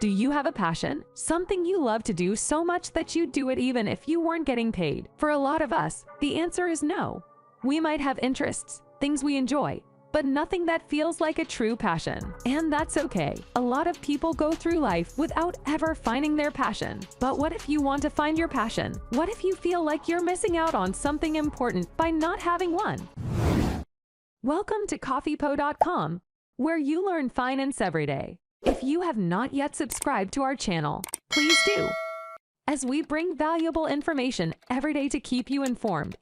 Do you have a passion? Something you love to do so much that you'd do it even if you weren't getting paid? For a lot of us, the answer is no. We might have interests, things we enjoy, but nothing that feels like a true passion. And that's okay. A lot of people go through life without ever finding their passion. But what if you want to find your passion? What if you feel like you're missing out on something important by not having one? Welcome to Coffeepo.com, where you learn finance every day. If you have not yet subscribed to our channel, please do, as we bring valuable information every day to keep you informed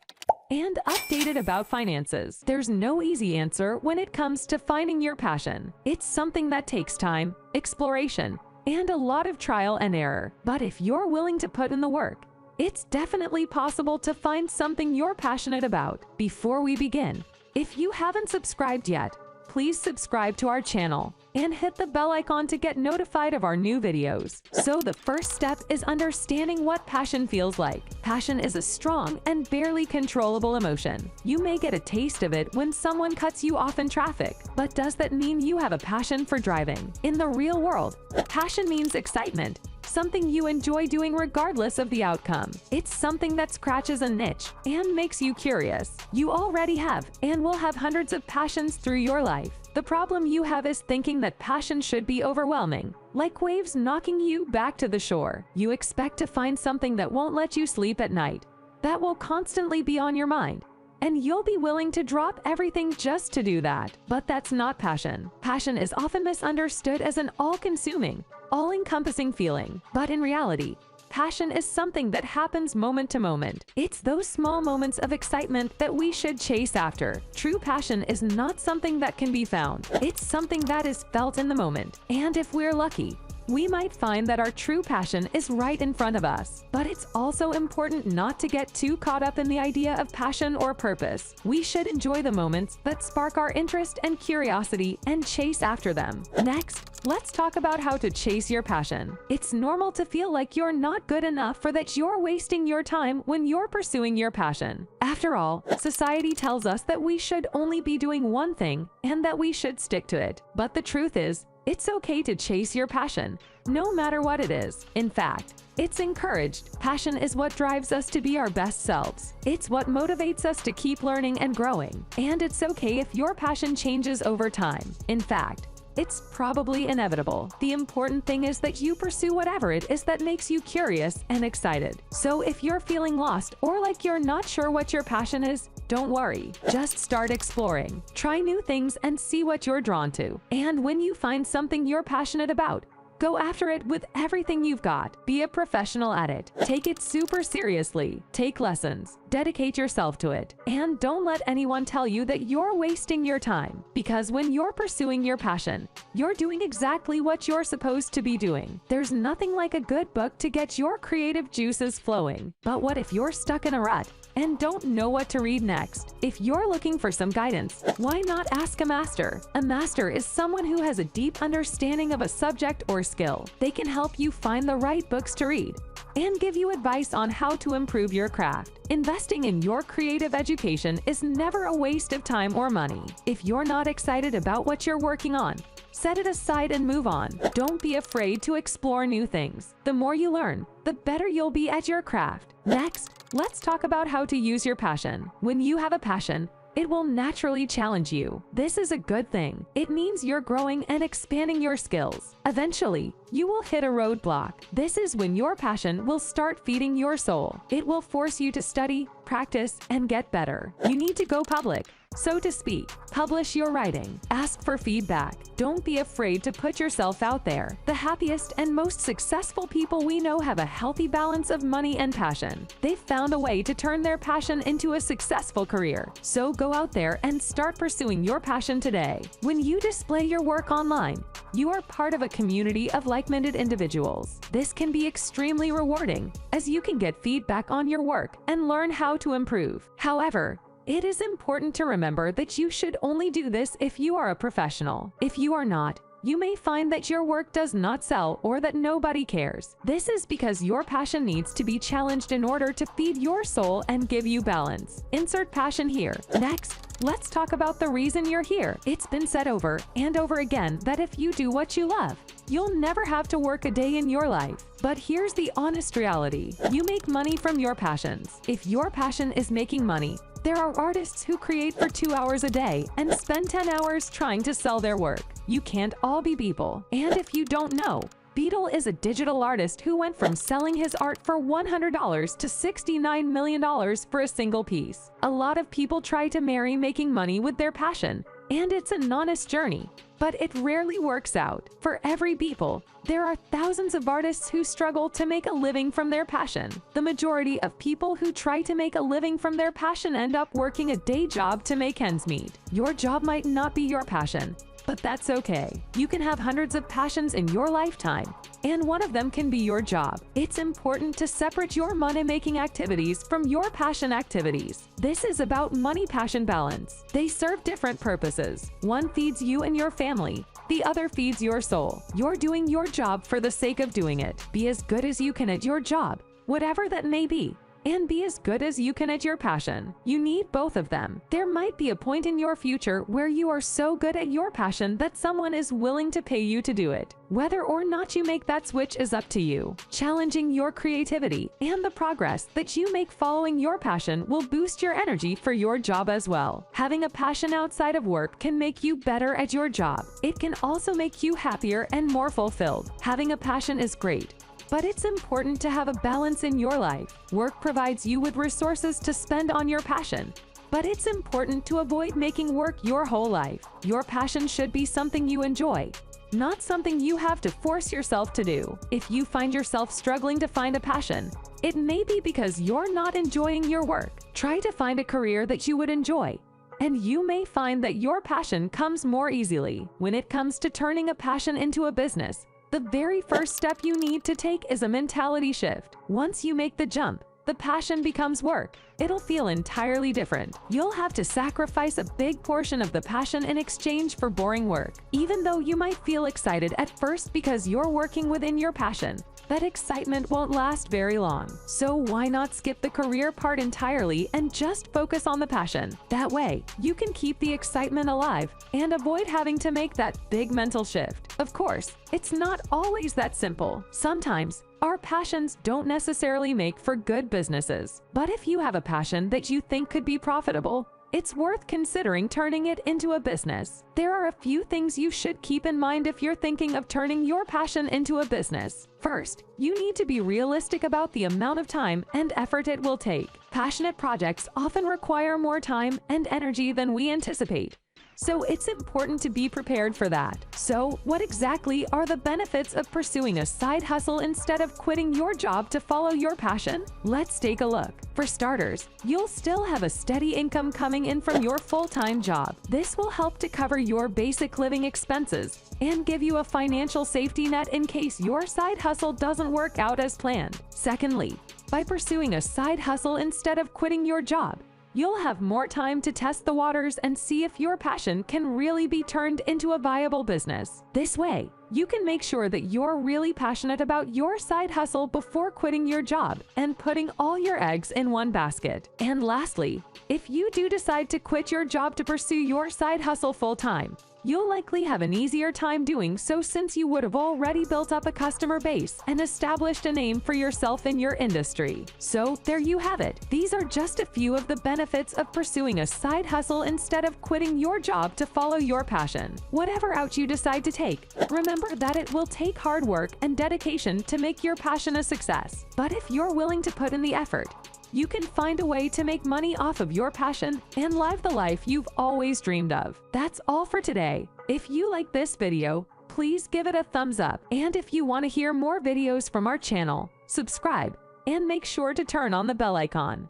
and updated about finances. There's no easy answer when it comes to finding your passion. It's something that takes time, exploration, and a lot of trial and error. But if you're willing to put in the work, it's definitely possible to find something you're passionate about. Before we begin, if you haven't subscribed yet, please subscribe to our channel and hit the bell icon to get notified of our new videos. So the first step is understanding what passion feels like. Passion is a strong and barely controllable emotion. You may get a taste of it when someone cuts you off in traffic, but does that mean you have a passion for driving? In the real world, passion means excitement, something you enjoy doing regardless of the outcome. It's something that scratches a niche and makes you curious. You already have and will have hundreds of passions through your life. The problem you have is thinking that passion should be overwhelming, like waves knocking you back to the shore. You expect to find something that won't let you sleep at night, that will constantly be on your mind, and you'll be willing to drop everything just to do that. But that's not passion. Passion is often misunderstood as an all-consuming, all-encompassing feeling. But in reality, passion is something that happens moment to moment. It's those small moments of excitement that we should chase after. True passion is not something that can be found. It's something that is felt in the moment. And if we're lucky, we might find that our true passion is right in front of us. But it's also important not to get too caught up in the idea of passion or purpose. We should enjoy the moments that spark our interest and curiosity and chase after them. Next, let's talk about how to chase your passion. It's normal to feel like you're not good enough or that you're wasting your time when you're pursuing your passion. After all, society tells us that we should only be doing one thing and that we should stick to it. But the truth is, it's okay to chase your passion, no matter what it is. In fact, it's encouraged. Passion is what drives us to be our best selves. It's what motivates us to keep learning and growing. And it's okay if your passion changes over time. In fact, it's probably inevitable. The important thing is that you pursue whatever it is that makes you curious and excited. So if you're feeling lost or like you're not sure what your passion is, don't worry. Just start exploring. Try new things and see what you're drawn to. And when you find something you're passionate about, go after it with everything you've got. Be a professional at it. Take it super seriously. Take lessons. Dedicate yourself to it. And don't let anyone tell you that you're wasting your time. Because when you're pursuing your passion, you're doing exactly what you're supposed to be doing. There's nothing like a good book to get your creative juices flowing. But what if you're stuck in a rut and don't know what to read next? If you're looking for some guidance, why not ask a master? A master is someone who has a deep understanding of a subject or skill. They can help you find the right books to read and give you advice on how to improve your craft. Investing in your creative education is never a waste of time or money. If you're not excited about what you're working on, set it aside and move on. Don't be afraid to explore new things. The more you learn, the better you'll be at your craft. Next, let's talk about how to use your passion. When you have a passion, it will naturally challenge you. This is a good thing. It means you're growing and expanding your skills. Eventually, you will hit a roadblock. This is when your passion will start feeding your soul. It will force you to study, practice, and get better. You need to go public, so to speak. Publish your writing. Ask for feedback. Don't be afraid to put yourself out there. The happiest and most successful people we know have a healthy balance of money and passion. They've found a way to turn their passion into a successful career. So go out there and start pursuing your passion today. When you display your work online, you are part of a community of like-minded individuals. This can be extremely rewarding, as you can get feedback on your work and learn how to improve. However, it is important to remember that you should only do this if you are a professional. If you are not, you may find that your work does not sell or that nobody cares. This is because your passion needs to be challenged in order to feed your soul and give you balance. Insert passion here. Next, let's talk about the reason you're here. It's been said over and over again that if you do what you love, you'll never have to work a day in your life. But here's the honest reality. You make money from your passions. If your passion is making money, there are artists who create for 2 hours a day and spend 10 hours trying to sell their work. You can't all be Beeple. And if you don't know, Beetle is a digital artist who went from selling his art for $100 to $69 million for a single piece. A lot of people try to marry making money with their passion, and it's an honest journey, but it rarely works out. For every Beeple, there are thousands of artists who struggle to make a living from their passion. The majority of people who try to make a living from their passion end up working a day job to make ends meet. Your job might not be your passion, but that's okay. You can have hundreds of passions in your lifetime, and one of them can be your job. It's important to separate your money-making activities from your passion activities. This is about money-passion balance. They serve different purposes. One feeds you and your family. The other feeds your soul. You're doing your job for the sake of doing it. Be as good as you can at your job, whatever that may be, and be as good as you can at your passion. You need both of them. There might be a point in your future where you are so good at your passion that someone is willing to pay you to do it. Whether or not you make that switch is up to you. Challenging your creativity and the progress that you make following your passion will boost your energy for your job as well. Having a passion outside of work can make you better at your job. It can also make you happier and more fulfilled. Having a passion is great, but it's important to have a balance in your life. Work provides you with resources to spend on your passion, but it's important to avoid making work your whole life. Your passion should be something you enjoy, not something you have to force yourself to do. If you find yourself struggling to find a passion, it may be because you're not enjoying your work. Try to find a career that you would enjoy, and you may find that your passion comes more easily. When it comes to turning a passion into a business, the very first step you need to take is a mentality shift. Once you make the jump, the passion becomes work. It'll feel entirely different. You'll have to sacrifice a big portion of the passion in exchange for boring work. Even though you might feel excited at first because you're working within your passion, that excitement won't last very long. So why not skip the career part entirely and just focus on the passion? That way, you can keep the excitement alive and avoid having to make that big mental shift. Of course, it's not always that simple. Sometimes, our passions don't necessarily make for good businesses. But if you have a passion that you think could be profitable, it's worth considering turning it into a business. There are a few things you should keep in mind if you're thinking of turning your passion into a business. First, you need to be realistic about the amount of time and effort it will take. Passionate projects often require more time and energy than we anticipate, so it's important to be prepared for that. So, what exactly are the benefits of pursuing a side hustle instead of quitting your job to follow your passion? Let's take a look. For starters, you'll still have a steady income coming in from your full-time job. This will help to cover your basic living expenses and give you a financial safety net in case your side hustle doesn't work out as planned. Secondly, by pursuing a side hustle instead of quitting your job, you'll have more time to test the waters and see if your passion can really be turned into a viable business. This way, you can make sure that you're really passionate about your side hustle before quitting your job and putting all your eggs in one basket. And lastly, if you do decide to quit your job to pursue your side hustle full-time, you'll likely have an easier time doing so since you would have already built up a customer base and established a name for yourself in your industry. So there you have it. These are just a few of the benefits of pursuing a side hustle instead of quitting your job to follow your passion. Whatever route you decide to take, remember that it will take hard work and dedication to make your passion a success. But if you're willing to put in the effort, you can find a way to make money off of your passion and live the life you've always dreamed of. That's all for today. If you like this video, please give it a thumbs up. And if you want to hear more videos from our channel, subscribe and make sure to turn on the bell icon.